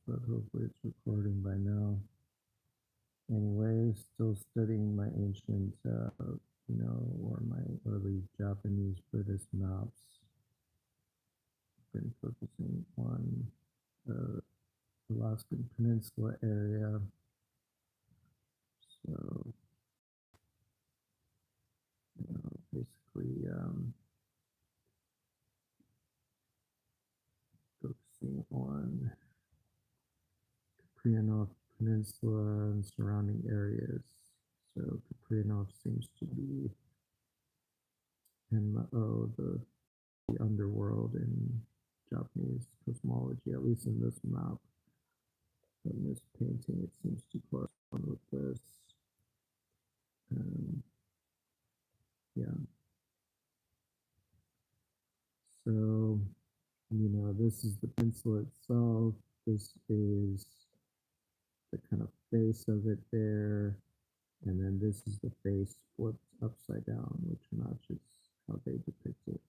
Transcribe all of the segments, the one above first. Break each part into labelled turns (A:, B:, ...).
A: but hopefully it's recording by now. Anyway, still studying my ancient, or my early Japanese Buddhist maps. Been focusing on the Alaskan Peninsula area. So, basically focusing on Kupreanof Peninsula and surrounding areas. So Kupreanof seems to be Enma the underworld in Japanese cosmology, at least in this map. In this painting, it seems to correspond with this. Yeah. So, this is the peninsula itself. This is the kind of face of it there. And then this is the face flipped upside down, which matches how they depict it.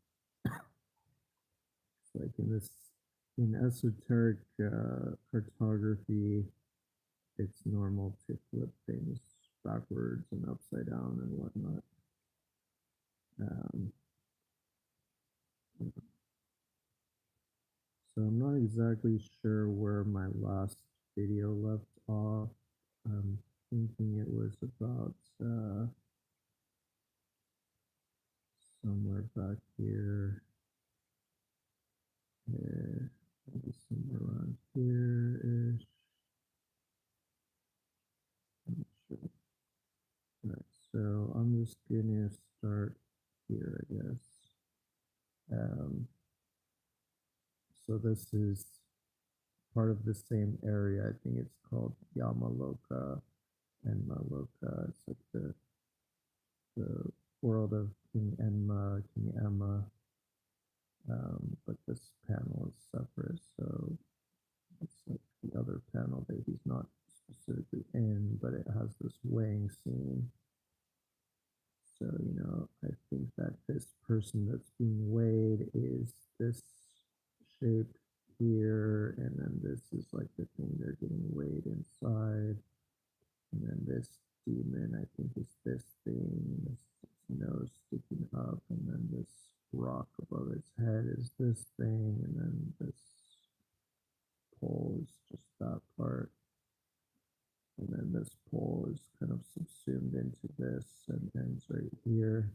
A: So like in esoteric cartography, it's normal to flip things backwards and upside down and whatnot. Um, so I'm not exactly sure where my last video left off. I'm thinking it was about somewhere back here. Maybe somewhere around here-ish. I'm not sure. All right, so I'm just gonna start here, I guess. So this is part of the same area. I think it's called Yama and Maloka. It's like the world of King Enma, King Yama. But this panel is separate, so it's like the other panel that he's not specifically in, but it has this weighing scene. So, I think that this person that's being weighed is this shape here, and then this is like the thing they're getting weighed inside. And then this demon, I think, is this thing, this nose sticking up, and then this rock above its head is this thing, and then this pole is just that part. And then this pole is kind of subsumed into this and ends right here.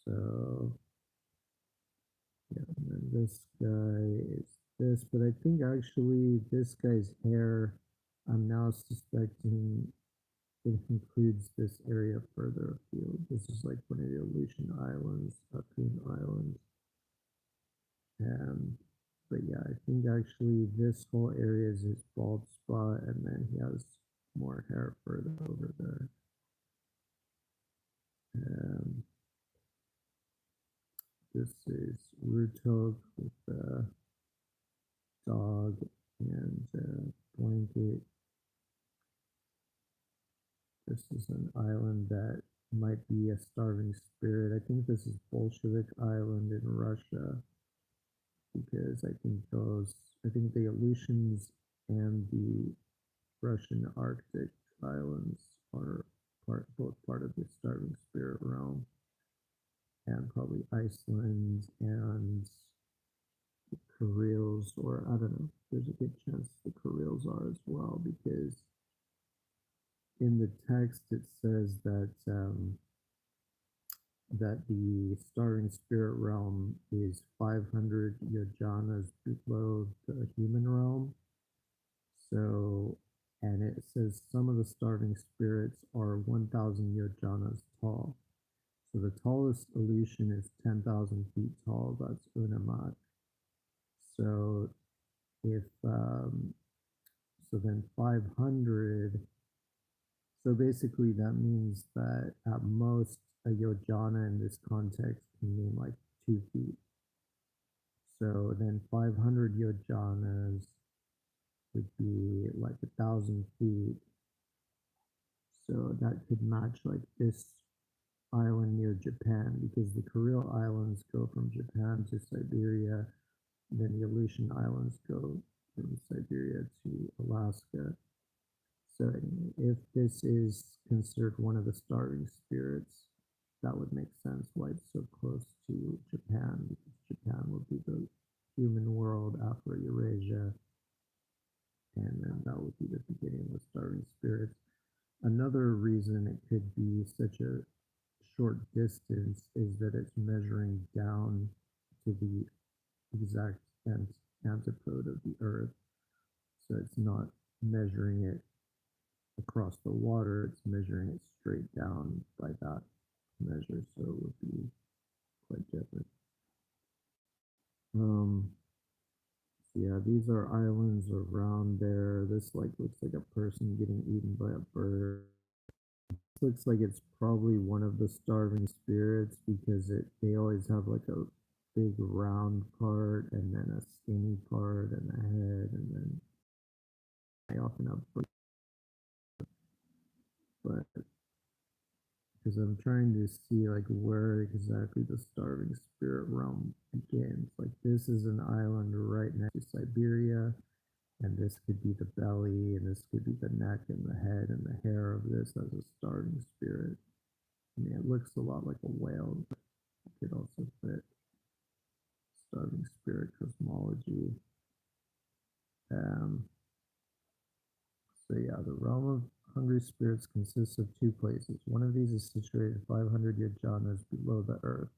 A: So, yeah, and then this guy is this, but I think actually this guy's hair, I'm now suspecting it includes this area further afield. This is like one of the Aleutian Islands, Coon Island. But yeah, I think actually this whole area is his bald spot, and then he has more hair further over there. This is Rutog with the dog and blanket. This is an island that might be a starving spirit. I think this is Bolshevik Island in Russia, because I think the Aleutians and the Russian Arctic islands are both part of the starving spirit realm, and probably Iceland and the Kurils, or I don't know, there's a good chance the Kurils are as well, because in the text it says that the starving spirit realm is 500 yojanas below the human realm. So, and it says some of the starving spirits are 1,000 yojanas tall. So the tallest Aleutian is 10,000 feet tall. That's Unamak. So if so, then 500. So basically, that means that at most a yojana in this context can mean like 2 feet. So then 500 yojanas would be like 1,000 feet. So that could match like this island near Japan, because the Kuril Islands go from Japan to Siberia, then the Aleutian Islands go from Siberia to Alaska. So anyway, if this is considered one of the starving spirits, that would make sense why it's so close to Japan, because Japan would be the human world after Eurasia, and then that would be the beginning of the starving spirits. Another reason it could be such a short distance is that it's measuring down to the exact antipode of the Earth. So it's not measuring it across the water, it's measuring it straight down by that measure. So it would be quite different. So yeah, these are islands around there. This like looks like a person getting eaten by a bird. Looks like it's probably one of the starving spirits because they always have like a big round part and then a skinny part and a head, and then they often have but because I'm trying to see like where exactly the starving spirit realm begins. Like this is an island right next to Siberia, and this could be the belly, and this could be the neck and the head and the hair of this as a starving spirit. I mean, it looks a lot like a whale, but it could also fit starving spirit cosmology. Um, so yeah, the realm of hungry spirits consists of two places. One of these is situated 500 yojanas below the earth.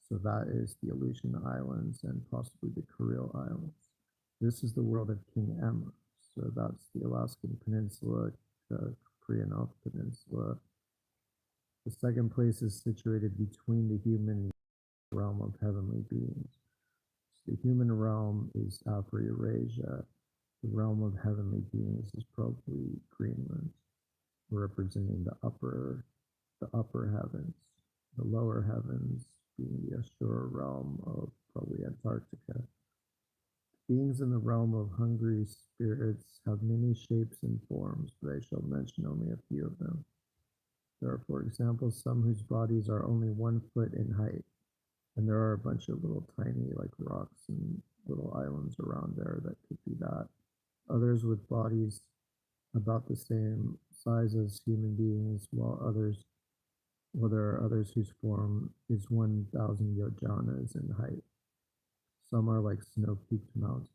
A: So that is the Aleutian Islands and possibly the Kuril Islands. This is the world of King Emma. So that's the Alaskan Peninsula, the Korean Peninsula. The second place is situated between the human realm of heavenly beings. The human realm is Afro-Eurasia. The realm of heavenly beings is probably Greenland, representing the upper heavens. The lower heavens being the Ashura realm of probably Antarctica. Beings in the realm of hungry spirits have many shapes and forms, but I shall mention only a few of them. There are, for example, some whose bodies are only 1 foot in height, and there are a bunch of little tiny like rocks and little islands around there that could be that. Others with bodies about the same size as human beings, while there are others whose form is 1,000 yojanas in height. Some are like snow-peaked mountains.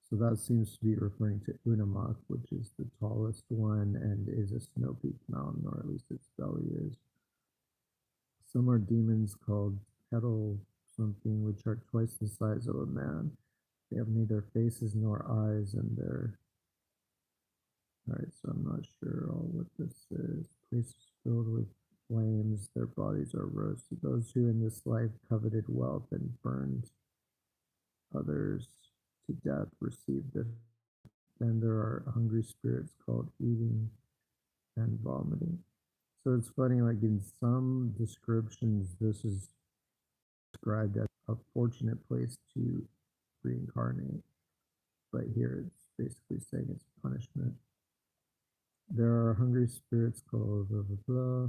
A: So that seems to be referring to Unamak, which is the tallest one and is a snow-peaked mountain, or at least its belly is. Some are demons called kettle something, which are twice the size of a man. They have neither faces nor eyes, and they're alright. So I'm not sure all what this is. Places filled with flames, their bodies are roasted. Those who in this life coveted wealth and burned others to death receive this. Then there are hungry spirits called eating and vomiting. So it's funny, like in some descriptions, this is described as a fortunate place to reincarnate, but here it's basically saying it's punishment. There are hungry spirits called blah, blah, blah,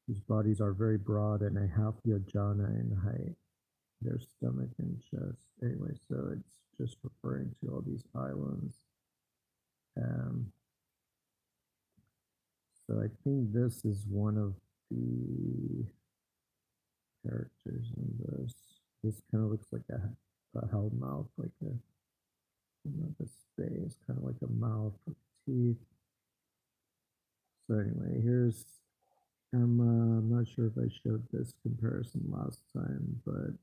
A: whose bodies are very broad and a half yojana in height, their stomach and chest. Anyway, so it's just referring to all these islands. Um, so I think this is one of the characters in this. This kind of looks like a held mouth, like a space, kind of like a mouth with teeth. So anyway, here's Emma. I'm not sure if I showed this comparison last time, but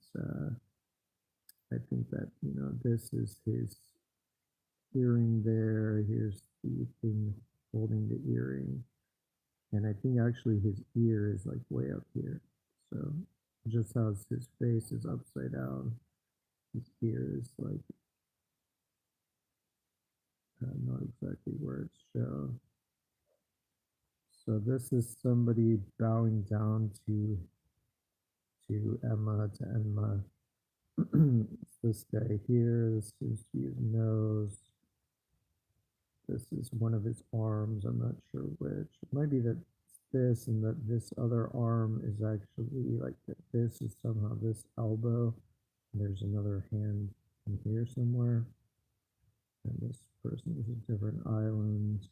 A: I think that this is his earring there. Here's the thing holding the earring, and I think actually his ear is like way up here. So just as his face is upside down, his ear is like not exactly where it's shown. So this is somebody bowing down to Emma, to Enma. It's this guy here. This seems to be his nose. This is one of his arms. I'm not sure which. It might be that this and that this other arm is actually like that. This is somehow this elbow. And there's another hand in here somewhere. And this person is a different island.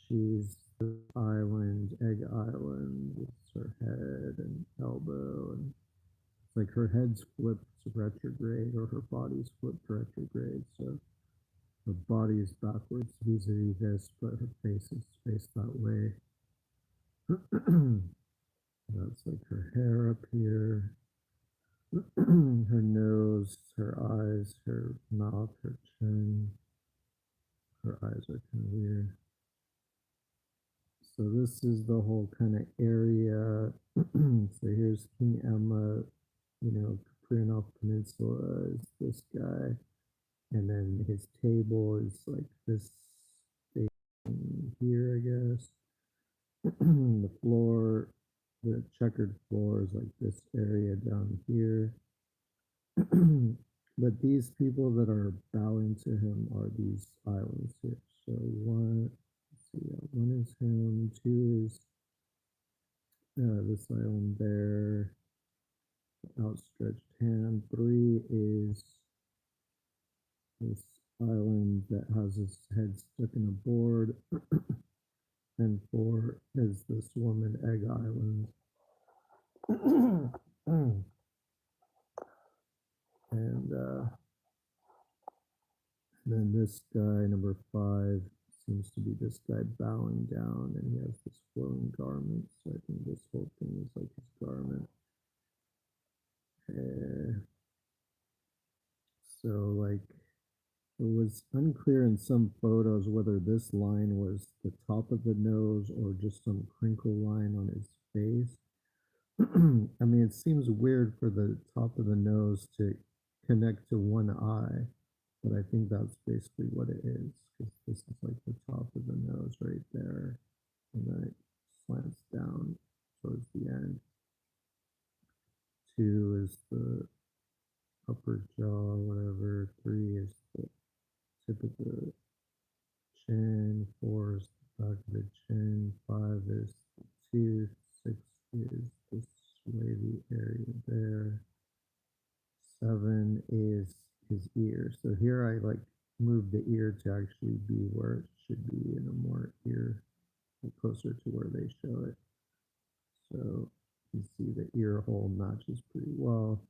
A: She's the island, Egg Island. It's her head and elbow, and it's like her head's flipped retrograde, or her body's flipped retrograde. So her body is backwards vis-a-vis this, but her face is faced that way. That's like her hair up here, her nose, her eyes, her mouth, her chin. Her eyes are kind of weird. So this is the whole kind of area. So here's King Emma, Kupreanof Peninsula is this guy. And then his table is like this thing here, I guess. The floor, the checkered floor is like this area down here. But these people that are bowing to him are these islands here. So one, let's see, one is him, two is this island there, outstretched hand. Three is this island that has his head stuck in a board. And four is this woman, Egg Island. And then this guy, number five, seems to be this guy bowing down, and he has this flowing garment. So I think this whole thing is like his garment. So like it was unclear in some photos whether this line was the top of the nose or just some crinkle line on his face. I mean, it seems weird for the top of the nose to connect to one eye, but I think that's basically what it is, because this is like the top of the nose right there, and then it slants down towards the end. Two is the upper jaw, whatever. Three is the tip of the chin. Four is the back of the chin. Five is the tooth. Six is this wavy area there. Seven is his ear. So here I like move the ear to actually be where it should be in a more ear, closer to where they show it. So you see the ear hole matches pretty well.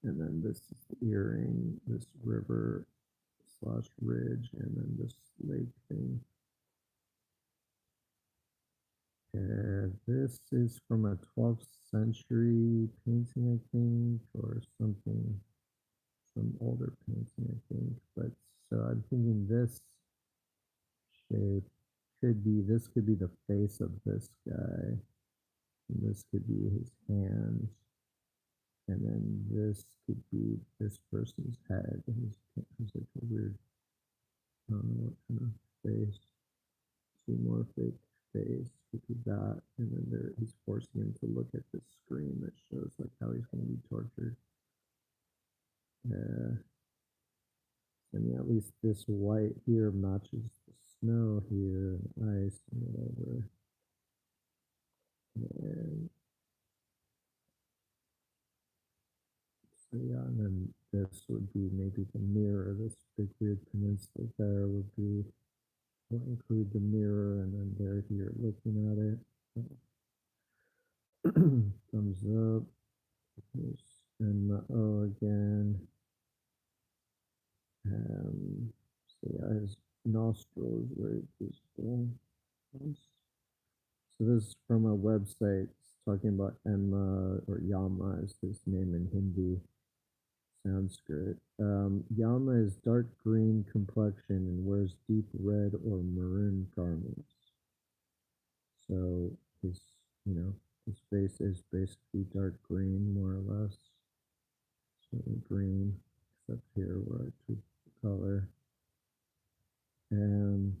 A: And then this is the earring, this river slash ridge, and then this lake thing. This is from a 12th century painting, I think, or something, some older painting, I think. But so I'm thinking this shape this could be the face of this guy, and this could be his hands, and then this could be this person's head. He's like a weird, I don't know what kind of face, zoomorphic face, could be that, and then he's forcing him to look at this screen that shows like how he's going to be tortured. And yeah, at least this white here matches the snow here, and ice and whatever. And so yeah, and then this would be maybe the mirror. This big weird peninsula there would be, we'll include the mirror, and then they're here looking at it. Thumbs up. There's Enma again. So yeah, his nostril is very visible. So this is from a website talking about Enma, or Yama is his name in Hindi, Sanskrit. Yama is dark green complexion and wears deep red or maroon garments. So his, his face is basically dark green, more or less. So green, except here where I tweak the color. And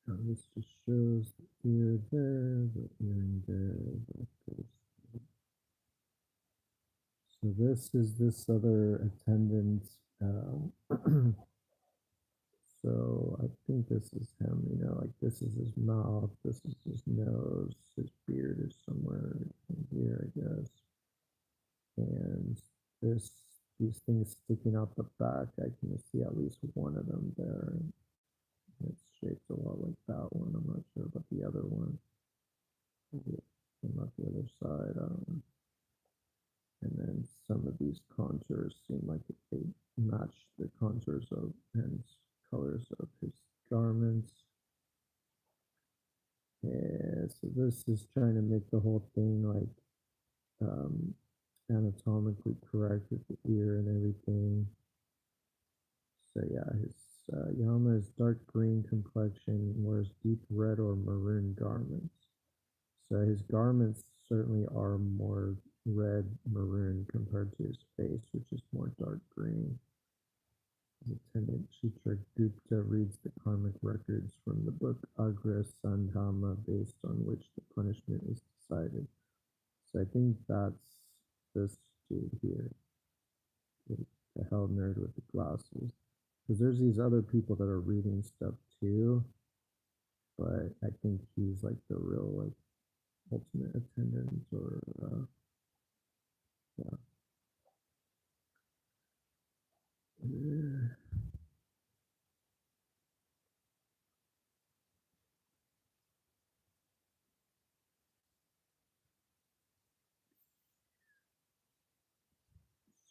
A: this just shows the ear there, the earring there. So this is this other attendant. So I think this is him, like this is his mouth, this is his nose, his beard is somewhere in here, I guess. And this these things sticking out the back. I can see at least one of them there. And it's shaped a lot like that one. I'm not sure about the other one. Maybe not the other side. And then some of these contours seem like they match the contours of and colors of his garments. Yeah, so this is trying to make the whole thing like anatomically correct with the ear and everything. So yeah, his Yama is dark green complexion, wears deep red or maroon garments. So his garments certainly are more red maroon compared to his face, which is more dark green. His attendant Chitragupta reads the karmic records from the book Agra Sandhama, based on which the punishment is decided. So I think that's this dude here, the hell nerd with the glasses. Because there's these other people that are reading stuff too, but I think he's like the real like ultimate attendant or yeah.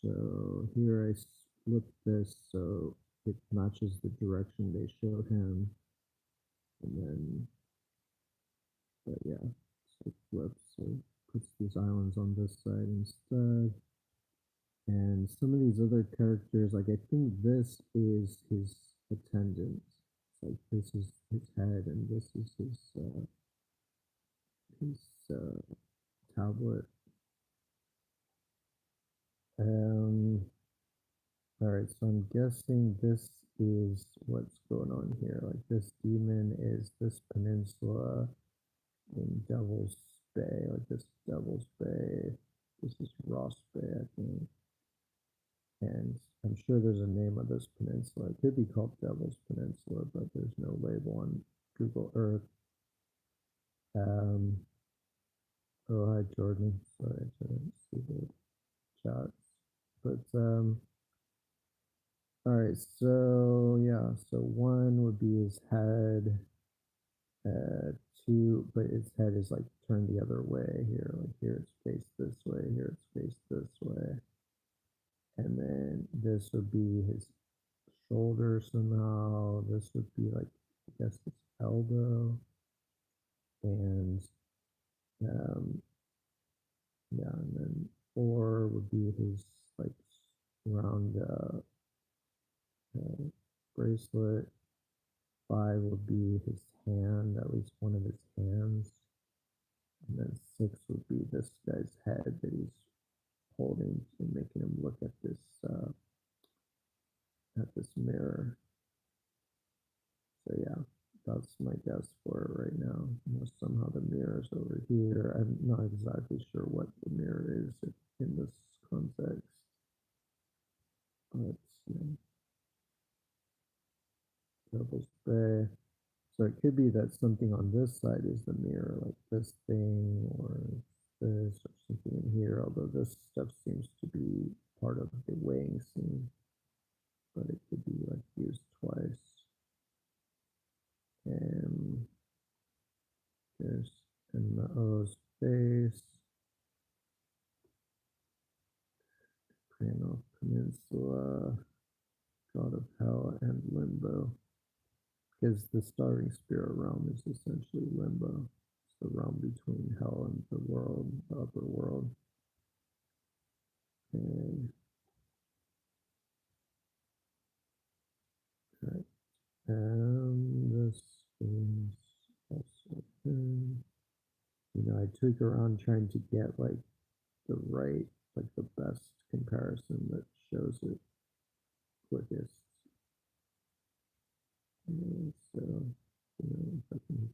A: So here I flip this so it matches the direction they showed him, and then but yeah, so it flips, so it puts these islands on this side instead. And some of these other characters, like I think this is his attendant. Like this is his head, and this is his tablet. Um, all right, so I'm guessing this is what's going on here. Like this demon is this peninsula in Devil's Bay, like this Devil's Bay. This is Ross Bay, I think. And I'm sure there's a name of this peninsula. It could be called Devil's Peninsula, but there's no label on Google Earth. Um, oh, hi, Jordan. Sorry, I didn't see the chats. But, all right, so yeah, so one would be his head. Two, but its head is like turned the other way here. Like here it's faced this way, here it's faced this way. And then this would be his shoulder somehow. This would be like, I guess his elbow. And yeah, and then four would be his like round bracelet. Five would be his hand, at least one of his hands. And then six would be this guy's head that he's holding and making him look at this mirror. So yeah, that's my guess for it right now. Unless somehow the mirror is over here. I'm not exactly sure what the mirror is in this context. But yeah, Devil's Bay. So it could be that something on this side is the mirror, like this thing or this or something in here, although this stuff seems to be part of the weighing scene, but it could be like used twice. And there's Enma O's face, Kranoff Peninsula, God of Hell, and Limbo. Because the starving spirit realm is essentially limbo. It's the realm between hell and the world, the upper world. And right. This is also good. You know, I tweak around trying to get like the right, like the best comparison that shows it quickest. And so, you know, if I can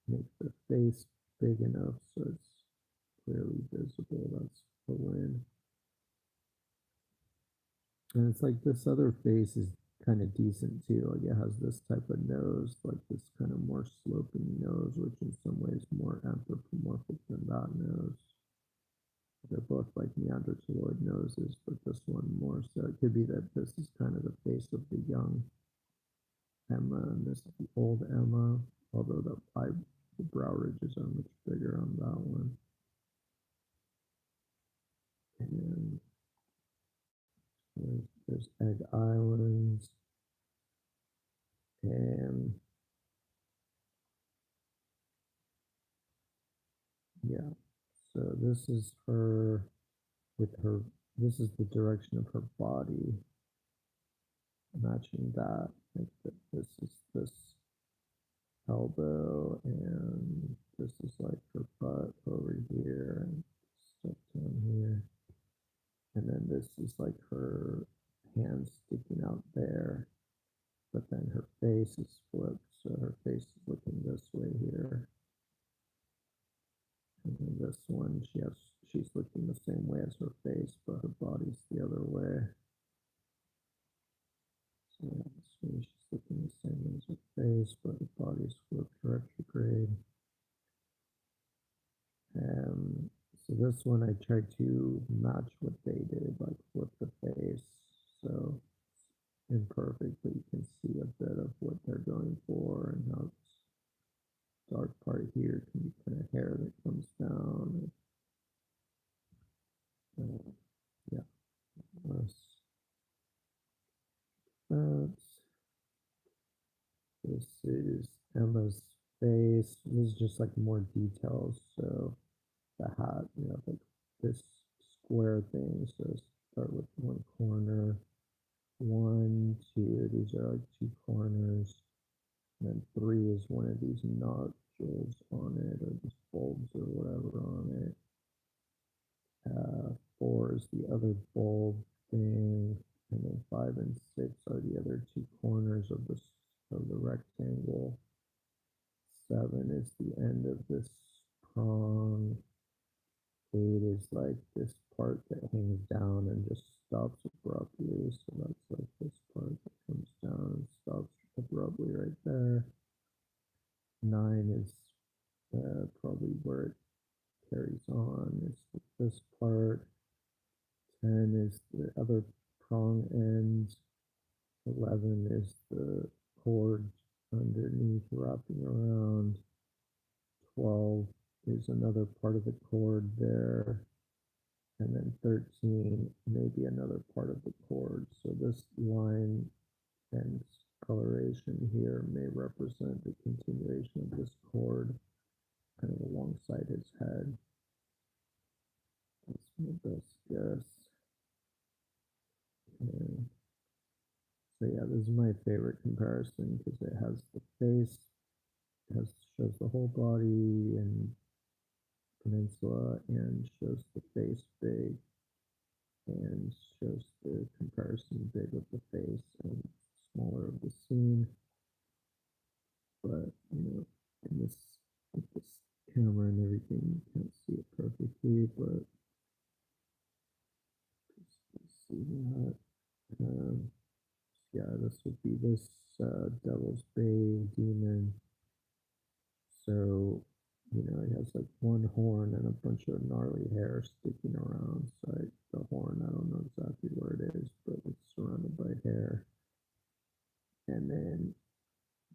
A: make the face big enough so it's clearly visible, that's the win. And it's like this other face is kind of decent too. Like it has this type of nose, like this kind of more sloping nose, which in some ways more anthropomorphic than that nose. They're both like Neanderthaloid noses, but this one more so. It could be that this is kind of the face of the young Emma, and this is the old Emma, although the brow ridges are much bigger on that one. And there's Egg Islands, and yeah, so this is her with her, this is the direction of her body, matching that. Like this is this elbow, and this is like her butt over here, and stuff down here. And then this is like her hands sticking out there, but then her face is flipped, so her face is looking this way here. And then this one, she's looking the same way as her face, but her body's the other way. So yeah, this one she's looking the same way as her face, but her body's flipped retrograde. So this one I tried to match what they did, like flip the face. So imperfect, but you can see a bit of what they're going for, and how this dark part here can be kind of hair that comes down. Yeah, this is Emma's face. This is just like more details. So the hat, like this square thing. So start with one corner, one, two. These are like two corners. And then three is one of these nodules on it, or just bulbs or whatever on it. Four is the other bulb thing, and then five and six are the other two corners of the rectangle. Seven is the end of this prong. Eight is like this part that hangs down and just stops abruptly. So that's like this part that comes down and stops abruptly right there. Nine is probably where it carries on. It's like this part. 10 is the other prong end. 11 is the cord underneath wrapping around. 12 is another part of the cord there. And then 13, maybe another part of the cord. So this line and coloration here may represent the continuation of this cord kind of alongside his head. That's my best guess. And so yeah, this is my favorite comparison because it has the face, shows the whole body and peninsula, and shows the face big, and shows the comparison big of the face and smaller of the scene. But in this with this camera and everything, you can't see it perfectly, but just see that. Yeah, this would be this Devil's Bay demon. So, it has like one horn and a bunch of gnarly hair sticking around. So the horn, I don't know exactly where it is, but it's surrounded by hair. And then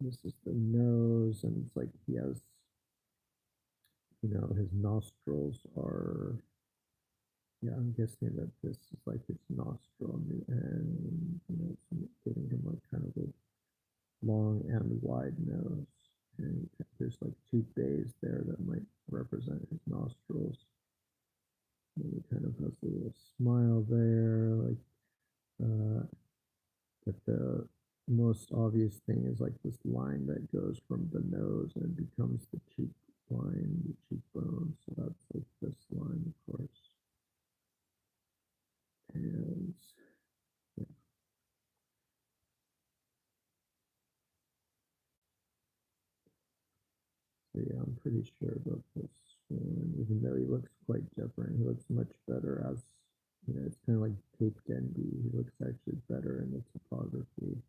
A: this is the nose, and it's like he has, his nostrils are, yeah, I'm guessing that this is like his nostril, and it's giving him like kind of a long and wide nose. And there's like two bays there that might represent his nostrils. And he kind of has a little smile there, but the most obvious thing is like this line that goes from the nose and becomes the cheek line, the cheekbone. So that's like this line, of course. And yeah. So yeah, I'm pretty sure about this one, even though he looks quite different. He looks much better as, it's kind of like Cape Denby. He looks actually better in the topography.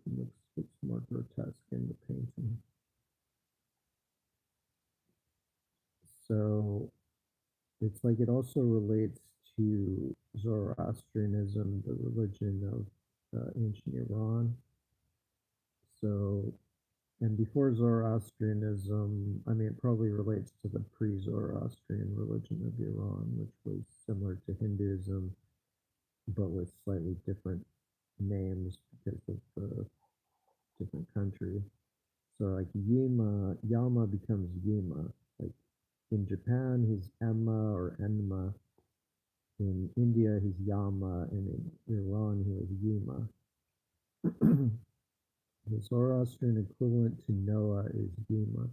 A: He looks more grotesque in the painting. So it's like it also relates to Zoroastrianism, the religion of ancient Iran. So, and before Zoroastrianism, I mean, it probably relates to the pre-Zoroastrian religion of Iran, which was similar to Hinduism, but with slightly different names because of the different country. So like Yama becomes Yima. Like in Japan, he's Emma or Enma. In India, he's Yama, and in Iran, he was Yima. The Zoroastrian equivalent to Noah is Yima.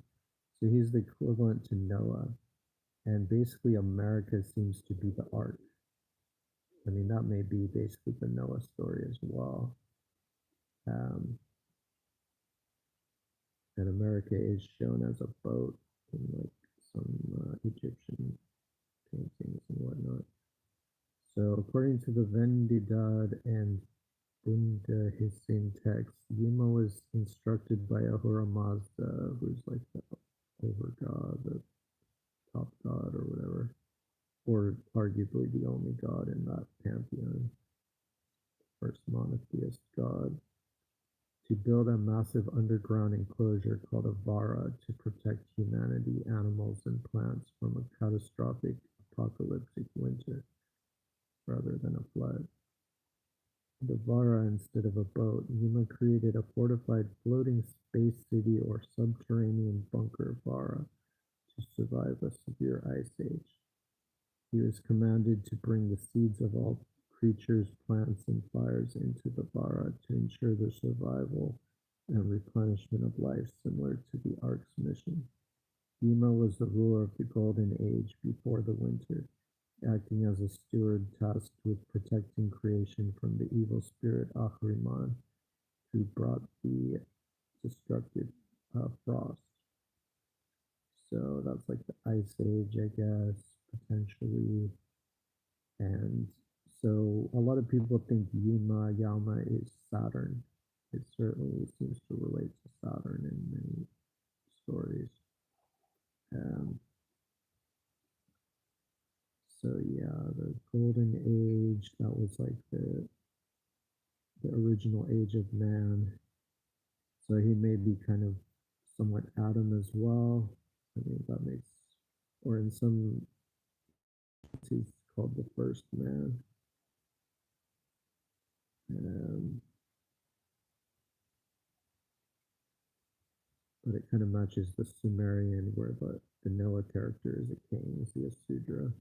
A: So he's the equivalent to Noah. And basically, America seems to be the ark. I mean, that may be basically the Noah story as well. Um, and America is shown as a boat in like some Egyptian paintings and whatnot. So, according to the Vendidad and Bunda Hissing text, Yima was instructed by Ahura Mazda, who's like the over god, the top god, or whatever, or arguably the only god in that pantheon, first monotheist god, to build a massive underground enclosure called a vara to protect humanity, animals, and plants from a catastrophic apocalyptic winter rather than a flood. The vara instead of a boat, Yima created a fortified floating space city or subterranean bunker vara to survive a severe ice age. He was commanded to bring the seeds of all creatures, plants, and fires into the vara to ensure their survival and replenishment of life, similar to the Ark's mission. Yima was the ruler of the Golden Age before the winter, acting as a steward tasked with protecting creation from the evil spirit Ahriman, who brought the destructive frost. So that's like the Ice Age, I guess, potentially. And so a lot of people think Yama is Saturn. It certainly seems to relate to Saturn in many stories. Um, so yeah, the Golden Age, that was like the original age of man. So he may be kind of somewhat Adam as well. I mean, that makes, or in some, he's called the first man. Um, but it kind of matches the Sumerian where the Noah character is a king, is the Asudra.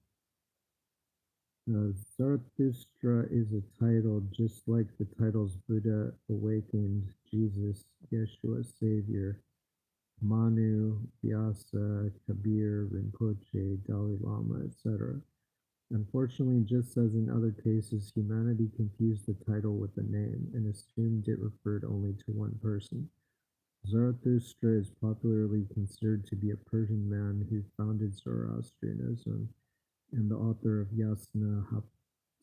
A: Zarathustra is a title just like the titles Buddha, Awakened, Jesus, Yeshua, Savior, Manu, Vyasa, Kabir, Rinpoche, Dalai Lama, etc. Unfortunately, just as in other cases, humanity confused the title with the name and assumed it referred only to one person. Zarathustra is popularly considered to be a Persian man who founded Zoroastrianism and the author of Yasna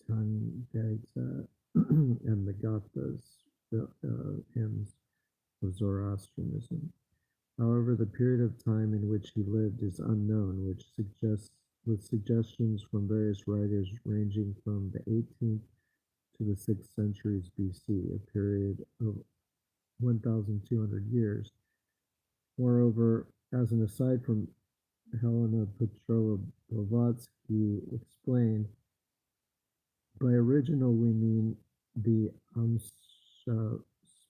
A: Haptangita and the Gathas, the hymns of Zoroastrianism. However, the period of time in which he lived is unknown, which suggests with suggestions from various writers ranging from the 18th to the 6th centuries BC, a period of 1,200 years. Moreover, as an aside from Helena Petrova Blavatsky explained, by original we mean the Amsha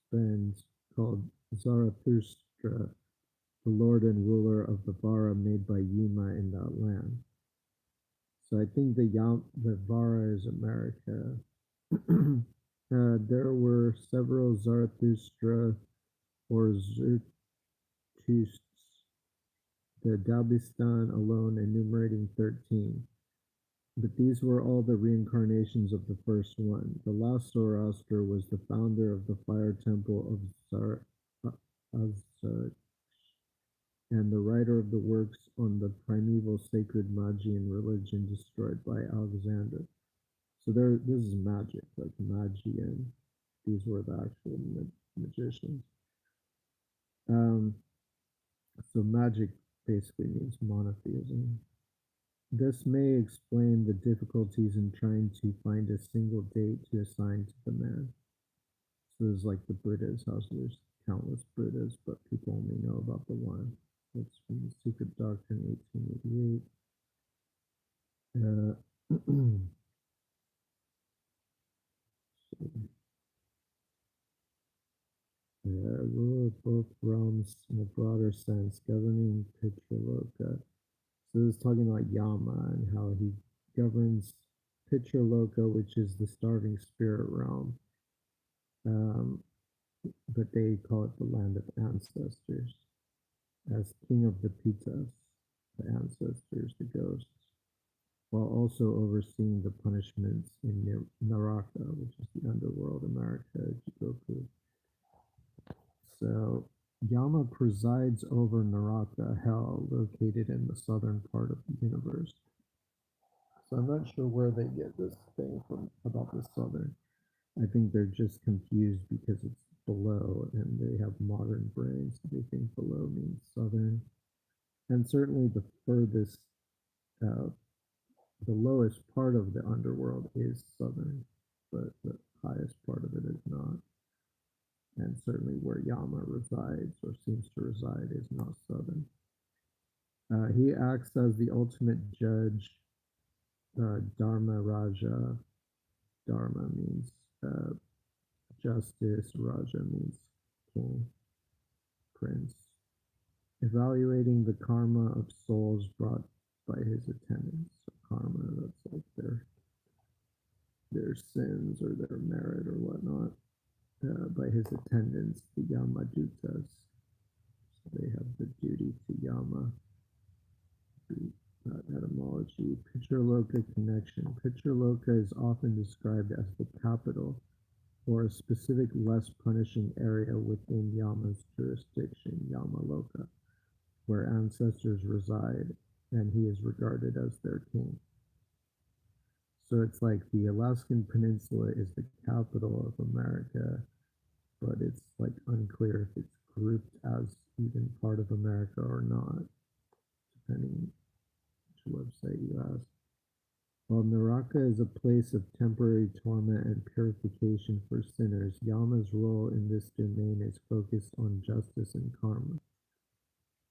A: spends called Zarathustra, the lord and ruler of the Vara made by Yima in that land. So I think the Vara is America. There were several Zarathustra or Zertusks, the Dabistan alone enumerating 13. But these were all the reincarnations of the first one. The last Zoroaster was the founder of the fire temple of Azar, and the writer of the works on the primeval sacred Magian religion destroyed by Alexander. So this is magic, like Magian. These were the actual magicians. So magic basically means monotheism. This may explain the difficulties in trying to find a single date to assign to the man. So there's like the Buddhas, how there's countless Buddhas, but people only know about the one. That's from the Secret Doctrine, 1888. Rule of both realms in a broader sense, governing Pitraloka. So this is talking about Yama and how he governs Pitraloka, which is the starving spirit realm. But they call it the land of ancestors, as king of the Pitas, the ancestors, the ghosts, while also overseeing the punishments in Naraka, which is the underworld, America, Jigoku. So Yama presides over Naraka, hell, located in the southern part of the universe. So I'm not sure where they get this thing from about the southern. I think they're just confused because it's below and they have modern brains. So they think below means southern. And certainly the furthest, uh, the lowest part of the underworld is southern, but the highest part of it is not. And certainly where Yama resides or seems to reside is not southern. He acts as the ultimate judge, Dharma Raja. Dharma means justice, Raja means king, prince. Evaluating the karma of souls brought by his attendants. So karma, that's like their sins or their merit or whatnot, by his attendants, the Yamadutas. So they have the duty to Yama. Etymology. Pitraloka connection. Pitraloka is often described as the capital or a specific less punishing area within Yama's jurisdiction, Yamaloka, where ancestors reside, and he is regarded as their king. So it's like the Alaskan Peninsula is the capital of America, but it's like unclear if it's grouped as even part of America or not, depending which website you ask. While Naraka is a place of temporary torment and purification for sinners, Yama's role in this domain is focused on justice and karma.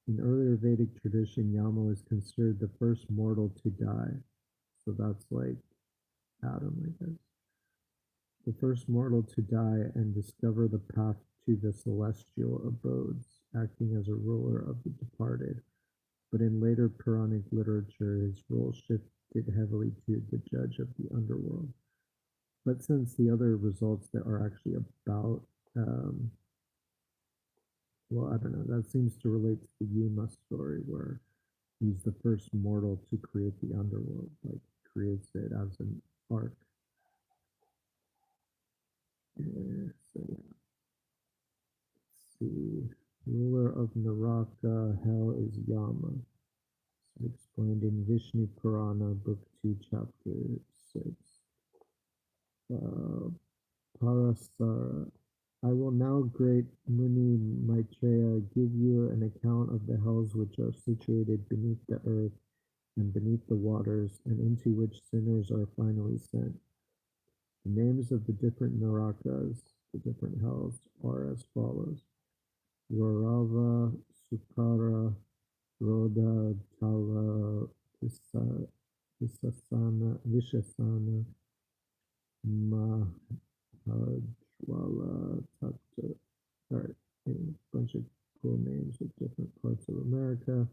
A: In earlier Vedic tradition, Yama was considered the first mortal to die. So that's like Adam, I guess. The first mortal to die and discover the path to the celestial abodes, acting as a ruler of the departed. But in later Puranic literature, his role shifted heavily to the judge of the underworld. But since the other results that are actually about, well, I don't know, that seems to relate to the Yima story where he's the first mortal to create the underworld, like creates it as an arc. So yeah, let's see. Ruler of Naraka, hell is Yama. So explained in Vishnu Purana, Book 2, Chapter 6. Parasara. I will now, great Muni Maitreya, give you an account of the hells which are situated beneath the earth and beneath the waters, and into which sinners are finally sent. The names of the different Narakas, the different hells, are as follows: Rorava, Sukara, Roda, Tala, Vishasana, Mahajwala, Tata. Alright, a bunch of cool names of different parts of America.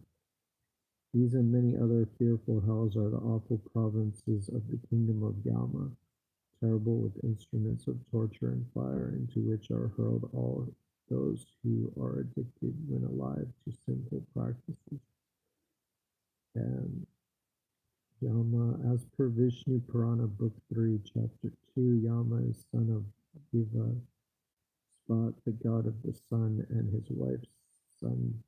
A: These and many other fearful hells are the awful provinces of the kingdom of Yama, terrible with instruments of torture and fire, into which are hurled all those who are addicted when alive to sinful practices. And Yama, as per Vishnu Purana, Book 3, Chapter 2, Yama is son of Viva, Spot, the god of the sun, and his wife's son.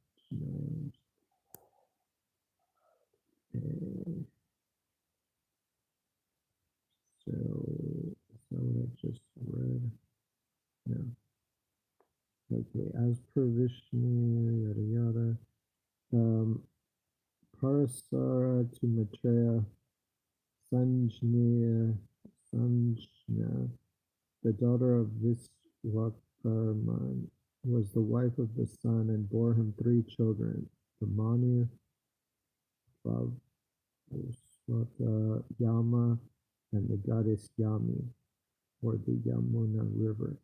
A: So, is that what I just read? No. Okay, as per Vishnu, yada yada. Parasara to Maitreya, Sanjnaya, Sanjna, the daughter of Viswakarman, was the wife of the sun and bore him 3 children, the Manu, Yama, and the goddess Yami, or the Yamuna River.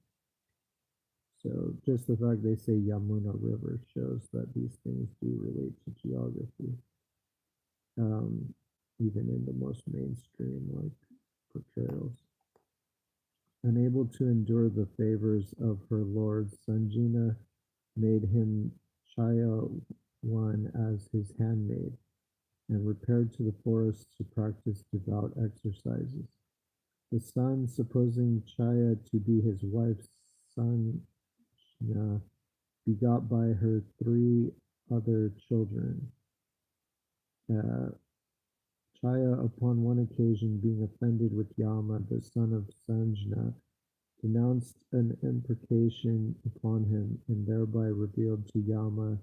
A: So just the fact they say Yamuna River shows that these things do relate to geography, even in the most mainstream like portrayals. Unable to endure the favors of her lord, Sanjina made him Chaya as his handmaid, and repaired to the forest to practice devout exercises. The sun, supposing Chaya to be his wife, Sanjna, begot by her 3 other children. Chaya, upon one occasion, being offended with Yama, the son of Sanjna, denounced an imprecation upon him, and thereby revealed to Yama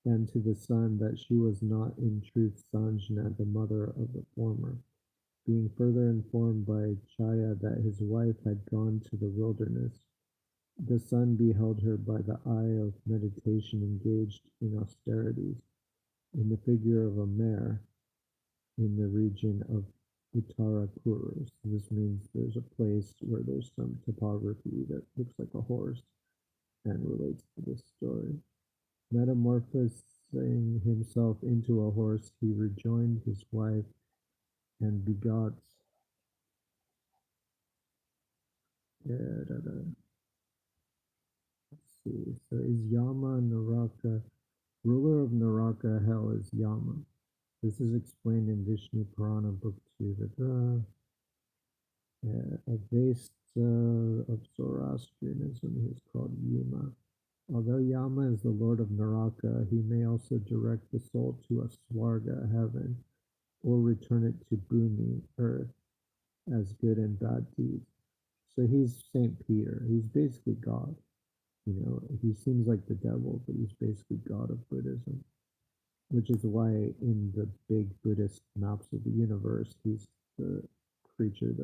A: and to the son that she was not in truth Sanjna, the mother of the former. Being further informed by Chaya that his wife had gone to the wilderness, the son beheld her by the eye of meditation engaged in austerities, in the figure of a mare in the region of Uttara Kuru. So this means there's a place where there's some topography that looks like a horse and relates to this story. Metamorphosing himself into a horse, he rejoined his wife and begot. Let's see. So is Yama Naraka, ruler of Naraka, hell is Yama. This is explained in Vishnu Purana Book 2. A base of Zoroastrianism is called Yima. Although Yama is the lord of Naraka, he may also direct the soul to a Swarga, heaven, or return it to Bhumi, earth, as good and bad deeds. So he's St.Peter. He's basically God. He seems like the devil, but he's basically God of Buddhism, which is why in the big Buddhist maps of the universe, he's the creature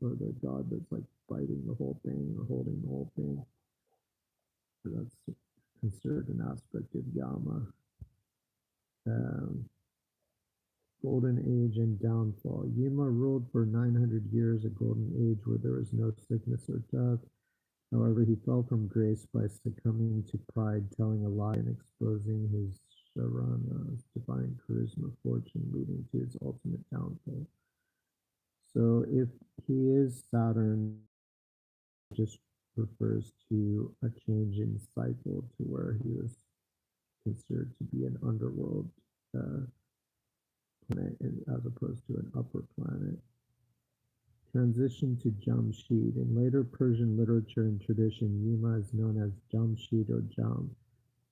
A: or the god that's like biting the whole thing or holding the whole thing. So that's considered an aspect of Yama. Golden Age and downfall. Yima ruled for 900 years, a golden age where there was no sickness or death. However, he fell from grace by succumbing to pride, telling a lie, and exposing his Sharana's divine charisma fortune, leading to his ultimate downfall. So if he is Saturn, it just refers to a change in cycle to where he was considered to be an underworld planet as opposed to an upper planet. Transition to Jamshid. In later Persian literature and tradition, Yima is known as Jamshid or Jam,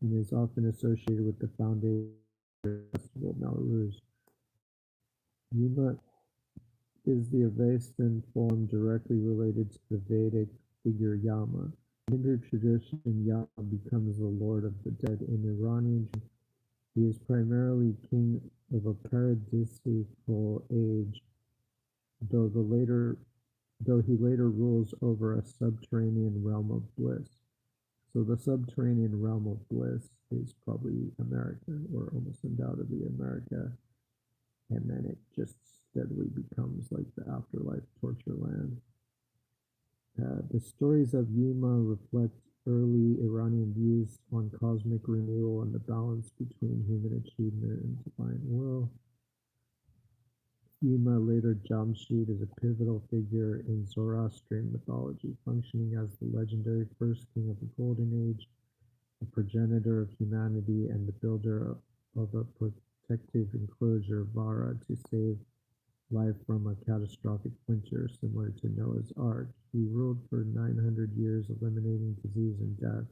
A: and is often associated with the foundation of the festival Nowruz. Yima is the Avestan form directly related to the Vedic figure Yama. In Hindu tradition, Yama becomes the lord of the dead. In Iranian, he is primarily king of a paradisical age, though he later rules over a subterranean realm of bliss. So the subterranean realm of bliss is probably America, or almost undoubtedly America, and then it just steadily becomes like the afterlife torture land. The stories of Yima reflect early Iranian views on cosmic renewal and the balance between human achievement and divine will. Yima, later Jamshid, is a pivotal figure in Zoroastrian mythology, functioning as the legendary first king of the Golden Age, the progenitor of humanity, and the builder of a protective enclosure, Vara, to save life from a catastrophic winter similar to Noah's Ark. He ruled for 900 years, eliminating disease and death,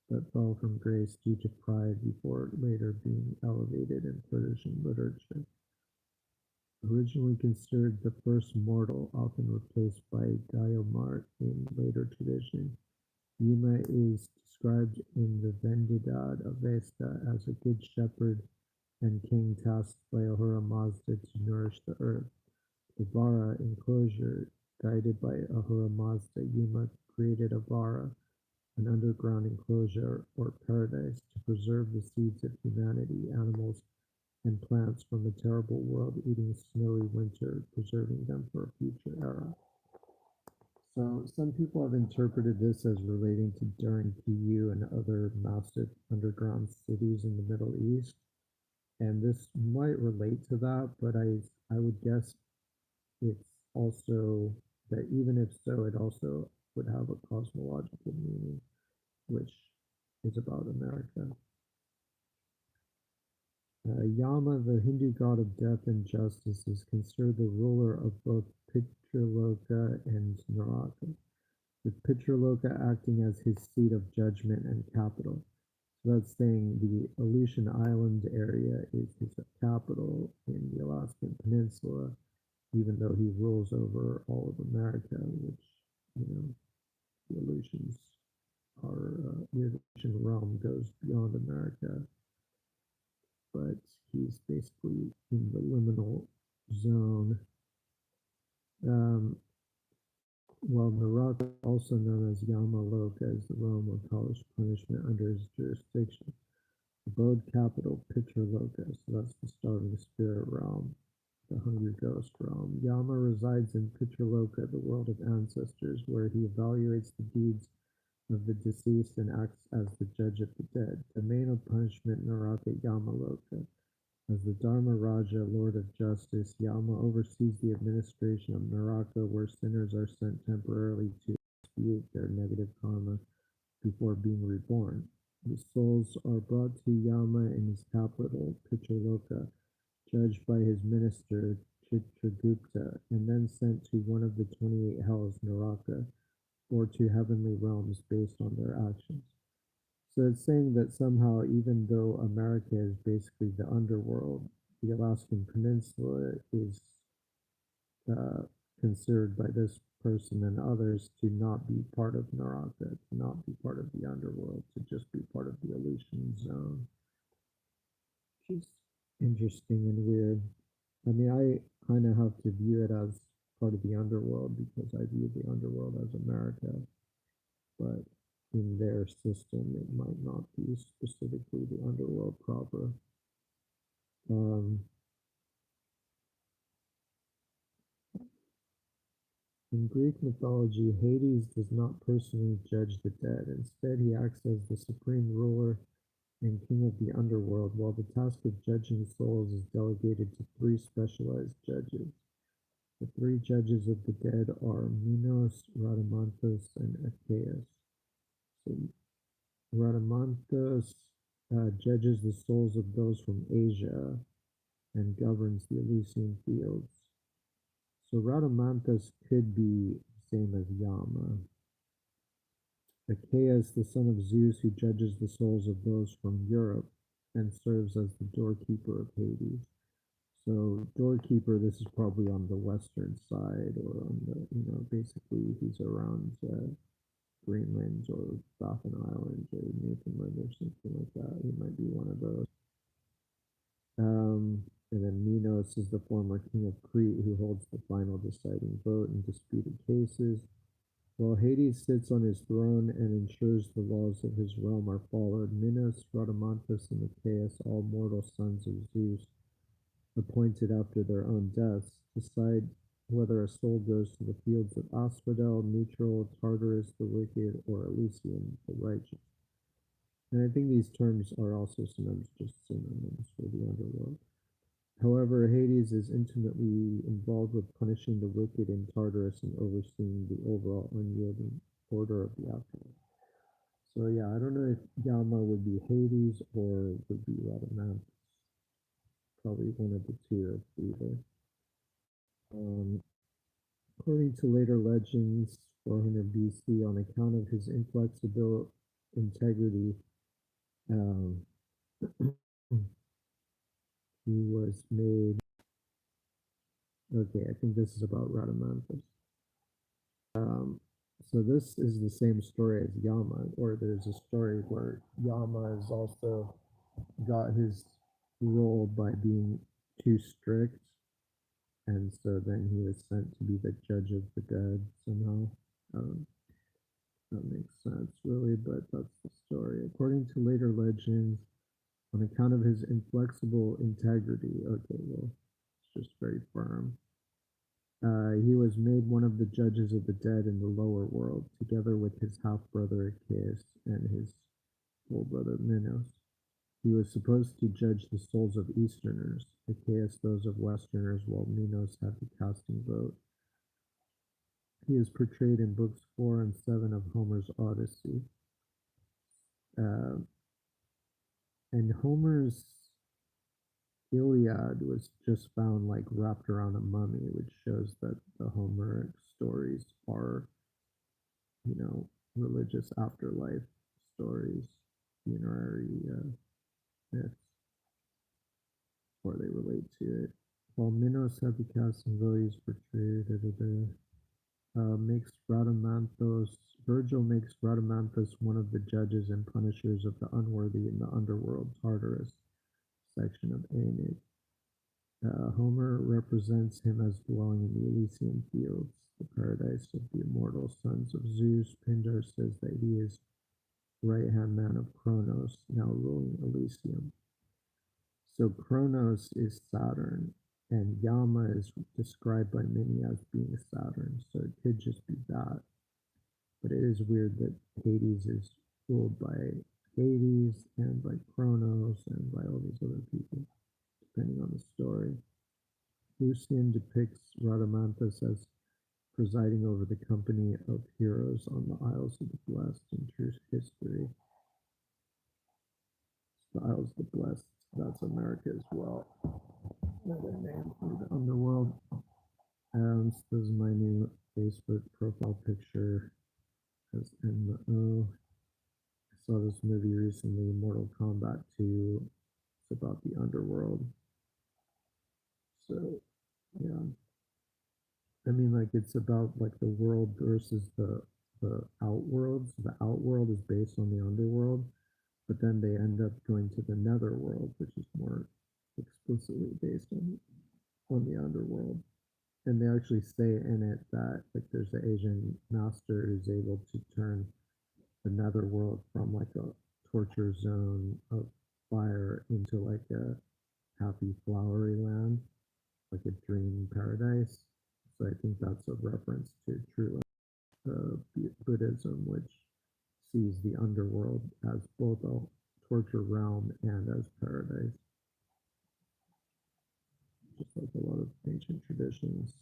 A: but fell from grace due to pride before later being elevated in Persian literature. Originally considered the first mortal, often replaced by Dayomart in later tradition, Yima is described in the Vendidad Avesta as a good shepherd and king tasked by Ahura Mazda to nourish the earth. The Vara enclosure, guided by Ahura Mazda, Yima created a Vara, an underground enclosure or paradise to preserve the seeds of humanity, animals, and plants from the terrible world-eating snowy winter, preserving them for a future era. So some people have interpreted this as relating to during PU and other massive underground cities in the Middle East. And this might relate to that, but I would guess it's also that even if so, it also would have a cosmological meaning, which is about America. Yama, the Hindu god of death and justice, is considered the ruler of both Pitraloka and Naraka, with Pitraloka acting as his seat of judgment and capital. So that's saying the Aleutian Island area is his capital in the Alaskan Peninsula, even though he rules over all of America, which, you know, the Aleutians are, the Aleutian realm goes beyond America, but he's basically in the liminal zone. Um, while Naraka, also known as Yama Loka, is the realm of hellish punishment under his jurisdiction. Abode capital Pitraloka, so that's the starving spirit realm, the hungry ghost realm. Yama resides in Pitraloka, the world of ancestors, where he evaluates the deeds of the deceased and acts as the judge of the dead. Domain of punishment Naraka Yama Loka. As the Dharma Raja, Lord of Justice, Yama oversees the administration of Naraka, where sinners are sent temporarily to expiate their negative karma before being reborn. The souls are brought to Yama in his capital, Pitraloka, judged by his minister, Chitragupta, and then sent to one of the 28 hells, Naraka, or to heavenly realms based on their actions. So it's saying that somehow, even though America is basically the underworld, the Alaskan Peninsula is uh, considered by this person and others to not be part of Naraka, to not be part of the underworld, to just be part of the Aleutian zone, which is interesting and weird. I mean, I kind of have to view it as part of the underworld because I view the underworld as America, but in their system, it might not be specifically the underworld proper. In Greek mythology, Hades does not personally judge the dead. Instead, he acts as the supreme ruler and king of the underworld, while the task of judging souls is delegated to three specialized judges. The three judges of the dead are Minos, Rhadamanthus, and Achaeus. So Rhadamanthus judges the souls of those from Asia and governs the Elysian fields. So Rhadamanthus could be the same as Yama. Achaeus, the son of Zeus, who judges the souls of those from Europe and serves as the doorkeeper of Hades. So doorkeeper, this is probably on the western side, or on the, basically he's around Greenland or Baffin Island or Newfoundland or something like that. He might be one of those. And then Minos is the former king of Crete who holds the final deciding vote in disputed cases, while Hades sits on his throne and ensures the laws of his realm are followed. Minos, Rhadamanthus, and Achaeus, all mortal sons of Zeus, appointed after their own deaths, decide whether a soul goes to the fields of Asphodel, Neutral, Tartarus, the wicked, or Elysium, the righteous. And I think these terms are also sometimes just synonyms for the underworld. However, Hades is intimately involved with punishing the wicked in Tartarus and overseeing the overall unyielding order of the afterlife. So yeah, I don't know if Yama would be Hades or would be Rhadamanthus. Probably one of the two of either. According to later legends, 400 BC, on account of his inflexible integrity, um, he was made. Okay, I think this is about Rhadamanthus. So this is the same story as Yama, or there's a story where Yama has also got his role by being too strict, and so then he was sent to be the judge of the dead somehow. Um, that makes sense, really, but that's the story. According to later legends, on account of his inflexible integrity, okay, well, it's just very firm. He was made one of the judges of the dead in the lower world, together with his half brother Achaeus and his full brother Minos. He was supposed to judge the souls of Easterners, Achaeus those of Westerners, while Minos had the casting vote. He is portrayed in books 4 and 7 of Homer's Odyssey. Uh, and Homer's Iliad was just found like wrapped around a mummy, which shows that the Homeric stories are, religious afterlife stories, funerary myths, or they relate to it. While Minos had the casting values portrayed, makes Rhadamanthus, Virgil makes Rhadamanthus one of the judges and punishers of the unworthy in the underworld Tartarus section of Aeneid. Homer represents him as dwelling in the Elysian fields, the paradise of the immortal sons of Zeus. Pindar says that he is right-hand man of Kronos, now ruling Elysium. So Kronos is Saturn, and Yama is described by many as being Saturn, so it could just be that. But it is weird that Hades is ruled by Hades and by Kronos and by all these other people, depending on the story. Lucian depicts Rhadamanthus as presiding over the company of heroes on the Isles of the Blessed in true history. The Isles of the Blessed, that's America as well. Another name for the underworld. So this is my new Facebook profile picture as Enma. I saw this movie recently, Mortal Kombat 2. It's about the underworld. So, yeah. I mean, like, it's about like the world versus the outworld. So the outworld is based on the underworld, but then they end up going to the netherworld, which is more explicitly based on the underworld. And they actually say in it that like there's the Asian master who's able to turn the netherworld from like a torture zone of fire into like a happy flowery land, like a dream paradise. So I think that's a reference to true Buddhism, which sees the underworld as both a torture realm and as paradise, just like a lot of ancient traditions.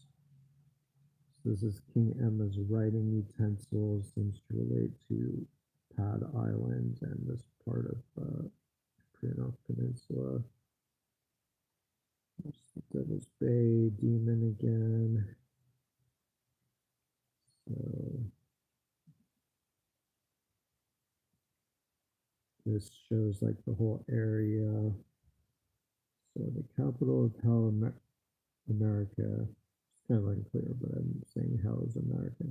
A: So this is King Emma's writing utensils, seems to relate to Pad Island and this part of Prinoth Peninsula. There's the Devil's Bay demon again. So this shows like the whole area. So the capital of Hell, America. It's kind of unclear, but I'm saying Hell is America.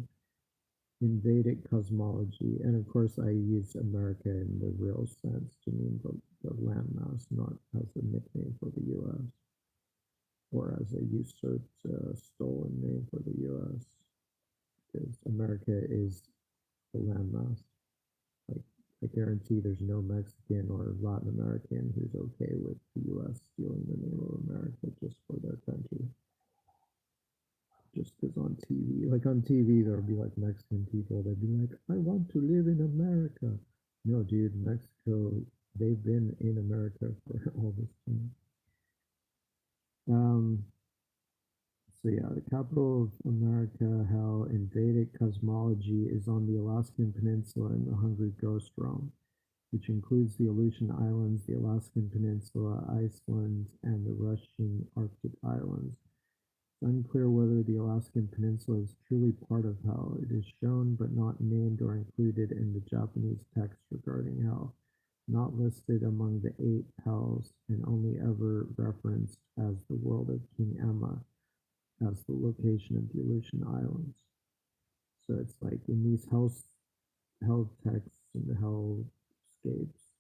A: In Vedic cosmology, and of course I use America in the real sense to mean the landmass, not as a nickname for the U.S. or as a usurped, stolen name for the U.S. Because America is the landmass. Like, I guarantee there's no Mexican or Latin American who's okay with the U.S. stealing the name of America just for their country. Just because on TV, like on TV, there'll be like Mexican people. They'd be like, "I want to live in America." No, dude, Mexico. They've been in America for all this time. So yeah, the capital of America, Hell, in Vedic cosmology, is on the Alaskan Peninsula in the Hungry Ghost Realm, which includes the Aleutian Islands, the Alaskan Peninsula, Iceland, and the Russian Arctic Islands. It's unclear whether the Alaskan Peninsula is truly part of Hell. It is shown but not named or included in the Japanese text regarding Hell, not listed among the 8 Hells, and only ever referenced as the world of King Emma, as the location of the Aleutian Islands. So it's like in these hell texts and the hellscapes,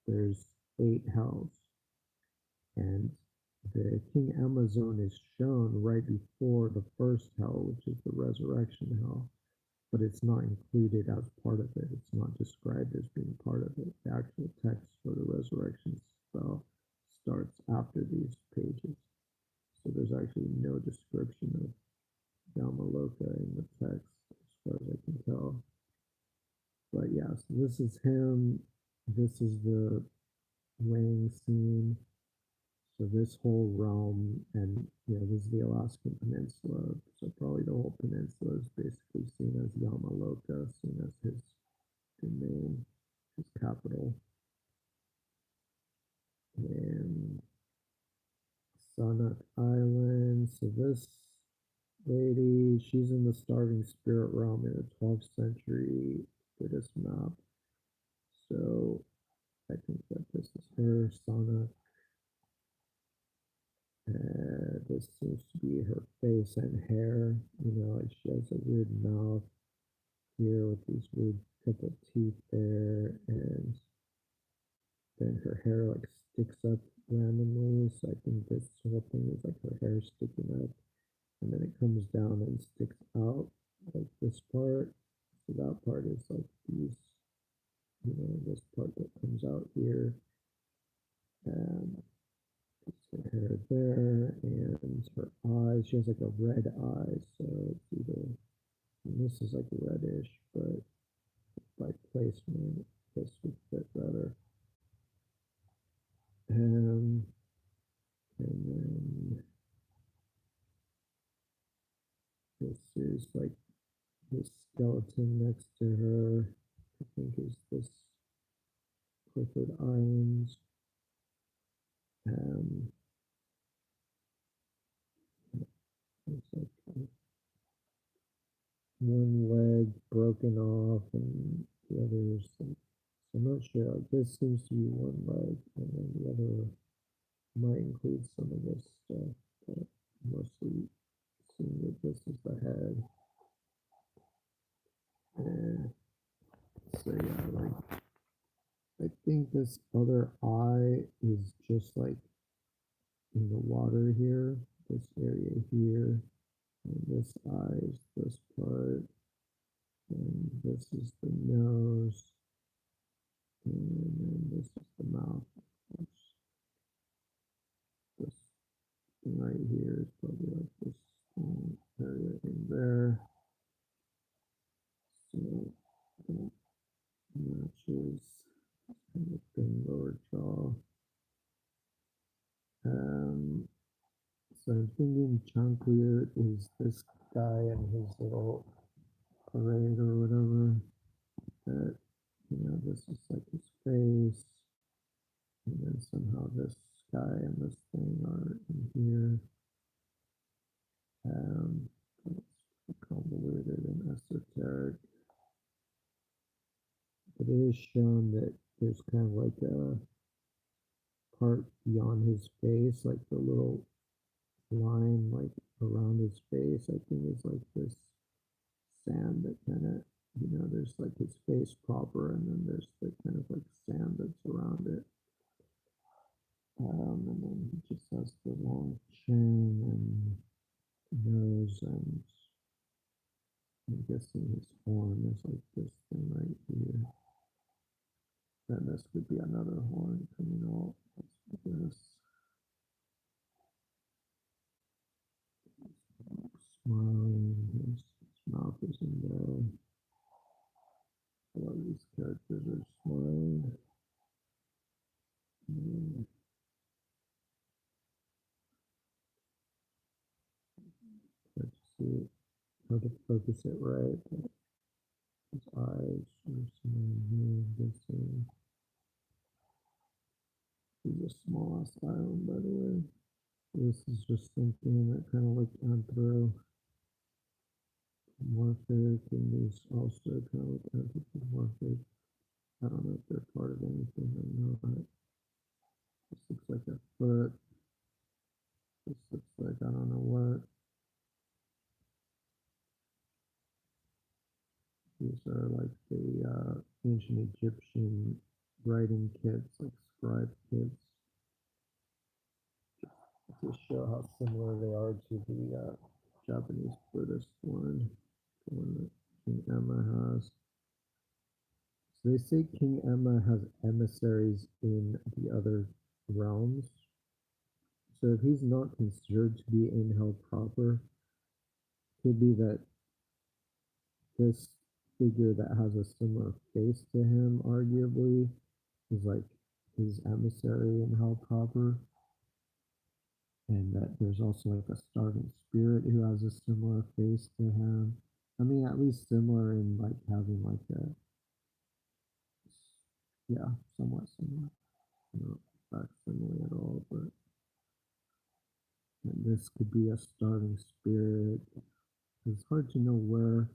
A: there's 8 hells. And the King Amazon is shown right before the first hell, which is the resurrection hell, but it's not included as part of it. It's not described as being part of it. The actual text for the resurrection spell starts after these pages. So there's actually no description of Yamaloka in the text, as far as I can tell. But yeah, so this is him. This is the laying scene. So this whole realm, and this is the Alaskan Peninsula. So probably the whole peninsula is basically seen as Yamaloka, seen as his domain, his capital. And Sanak Island. So this lady, she's in the starving spirit realm in a 12th century Buddhist map. So I think that this is her, Sana. This seems to be her face and hair. Like she has a weird mouth here with these weird couple teeth there, and then her hair like sticks up randomly. So I think this whole thing is like her hair sticking up, and then it comes down and sticks out like this part. So that part is like these, this part that comes out here. And her hair there, and her eyes. She has like a red eye, so it's either, and this is like reddish, but by placement, this would fit better. And then this is like this skeleton next to her. I think is this Clifford Islands. It's like one leg broken off, and the other is like, so I'm not sure. Like this seems to be one leg, and then the other might include some of this stuff, but mostly seeing that this is the head. And so yeah, like I think this other eye is just like in the water here, this area here, and this eye is this part, and this is the nose, and then this is the mouth. This thing right here is probably like this area in there. So that matches kind of thin lower jaw. So I'm thinking Chunkweir is this guy and his little parade or whatever. That this is like his face, and then somehow this guy and this thing are in here. It's convoluted and esoteric. But it is shown that there's kind of like a part beyond his face, like the little line like around his face. I think is like this sand that kind of, there's like his face proper, and then there's the kind of like sand that's around it. And then he just has the long chin and nose, and I'm guessing his horn is like this thing right here. Then this could be another horn coming off. This smiling, his mouth is in there. A lot of these characters are smiling. Hard to see it, hard to focus it right. But his eyes are smiling here. This is a small ass island, by the way. This is just something that kind of looked anthropomorphic, and these also kind of look anthropomorphic. I don't know if they're part of anything or not. This looks like a foot. This looks like I don't know what. These are like the ancient Egyptian writing kits, like scribe kits. to show how similar they are to the Japanese Buddhist one, the one that King Emma has. So they say King Emma has emissaries in the other realms. So if he's not considered to be in hell proper, could be that this figure that has a similar face to him, arguably, is like his emissary in hell proper. And that there's also like a starving spirit who has a similar face to him. I mean, at least similar in like having like a, yeah, somewhat similar. Not facsimile at all, but this could be a starving spirit. It's hard to know where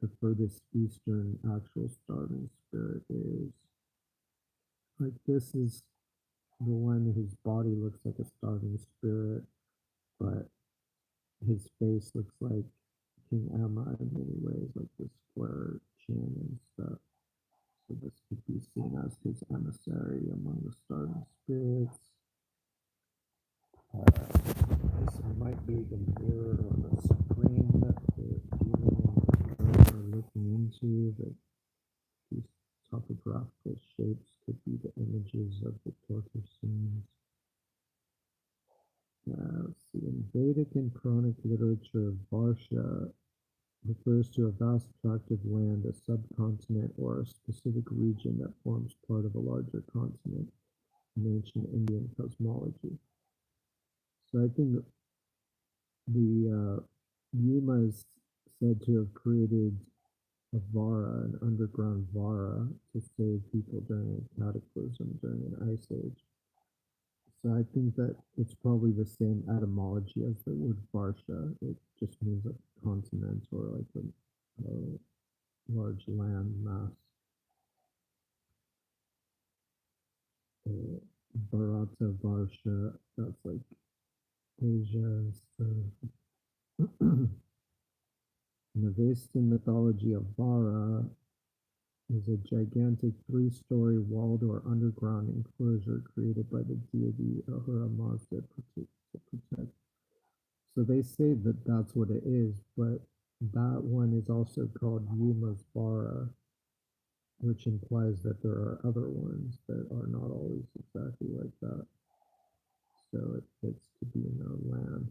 A: the furthest eastern actual starving spirit is. Like this is the one whose body looks like a starving spirit, but his face looks like King Emma in many ways, like the square chin and stuff. So this could be seen as his emissary among the starving spirits. This might be the mirror on the screen that the demon and the are looking into. That these topographical shapes could be the images of the torture scenes. Let's see. In Vedic and Puranic literature, Varsha refers to a vast tract of land, a subcontinent, or a specific region that forms part of a larger continent in ancient Indian cosmology. So I think the Yima is said to have created a Vara, an underground Vara, to save people during a cataclysm, during an ice age. So I think that it's probably the same etymology as the word Varsha. It just means a continent or like a large land mass. Bharata Varsha, that's like Asia stuff. In the Vedic mythology of Vara is a gigantic three-story walled or underground enclosure created by the deity Ahura Mazda to protect. So they say that that's what it is, but that one is also called Yima's Vara, which implies that there are other ones that are not always exactly like that. So it fits to be in our land.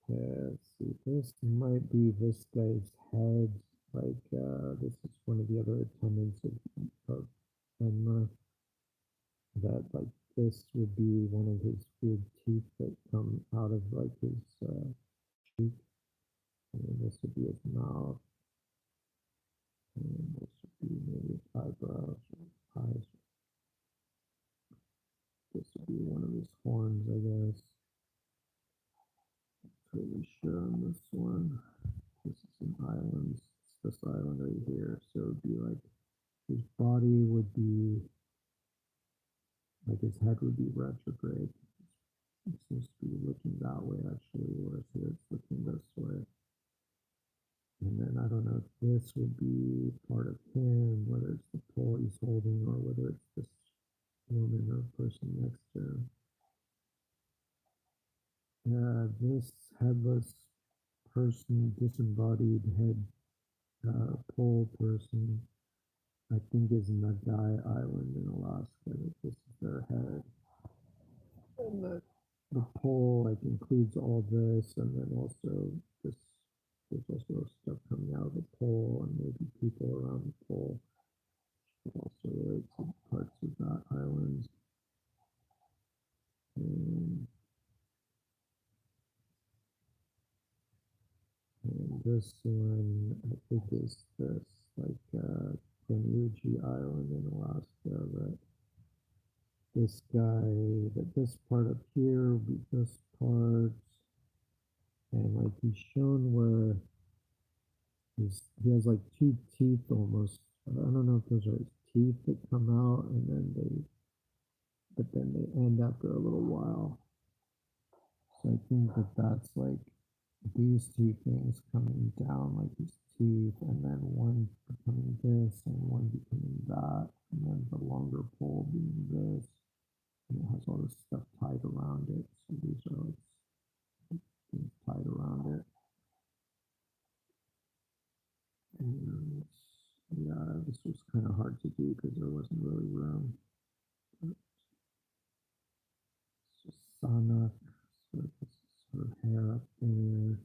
A: Let's see, this might be this guy's head. Like, this is one of the other attendants of Enma. That, like, this would be one of his weird teeth that come out of, like, his cheek. And this would be his mouth. And this would be maybe his eyebrows or eyes. This would be one of his horns, I guess. Pretty sure on this one. This is an island. It's this island right here. So it would be like his body would be like his head would be retrograde. It seems to be looking that way actually, whereas here it's looking this way. And then I don't know if this would be part of him, whether it's the pole he's holding or whether it's this woman or person next to him. This headless person, disembodied head pole person, I think is Nagai Island in Alaska. This is their head. And the pole like includes all this, and then also this. There's also stuff coming out of the pole, and maybe people around the pole. Also relate to parts of that island. And this one, I think, is this like Tenuji Island in Alaska. That this guy, that this part up here will be this part, and like he's shown where he has like two teeth almost. I don't know if those are his teeth that come out, and then they end after a little while. So I think that that's like these two things coming down, like his teeth, and then one becoming this and one becoming that, and then the longer pole being this. And it And yeah, this was kind of hard to do because there wasn't really room. Sana, so this is her hair up there.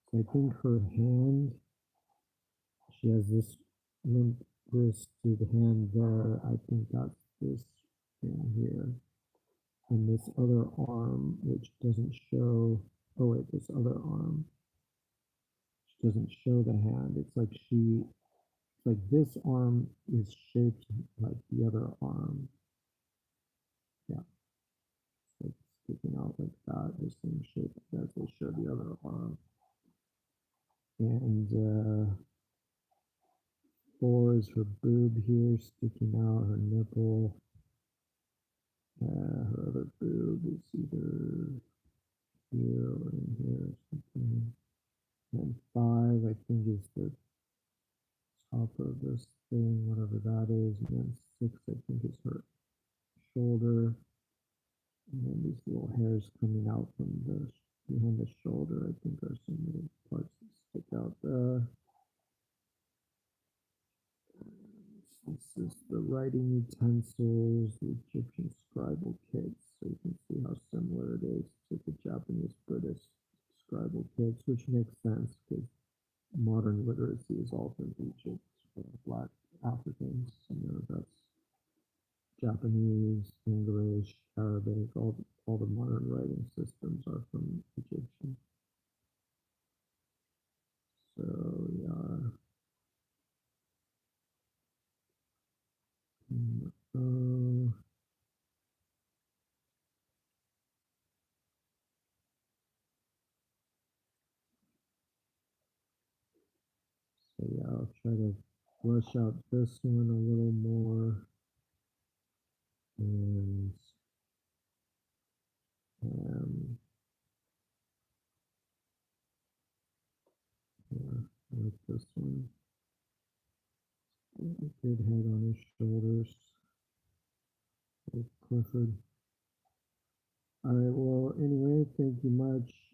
A: So I think her hand, she has this limp wristed hand there. I think that's this thing here. And this other arm, which doesn't show, oh wait, this other arm, which doesn't show the hand. It's like this arm is shaped like the other arm. Yeah, it's like sticking out like that, the same shape as they show the other arm. And 4 is her boob here sticking out, her nipple. Her other boob is either here or in here or something. And 5, I think, is the top of this thing, whatever that is. And then 6, I think, is her shoulder. And then these little hairs coming out from behind the shoulder, I think, are some little parts that stick out there. This is the writing utensils, the Egyptian scribal kits. So you can see how similar it is to the Japanese Buddhist scribal kits, which makes sense because modern literacy is all from Egypt, for Black Africans. That's Japanese, English, Arabic, all the modern writing systems are from Egyptian. So yeah. So yeah, I'll try to flesh out this one a little more. And um, yeah, I like this one. Good head on his shoulders. Clifford. All right, well, anyway, thank you much.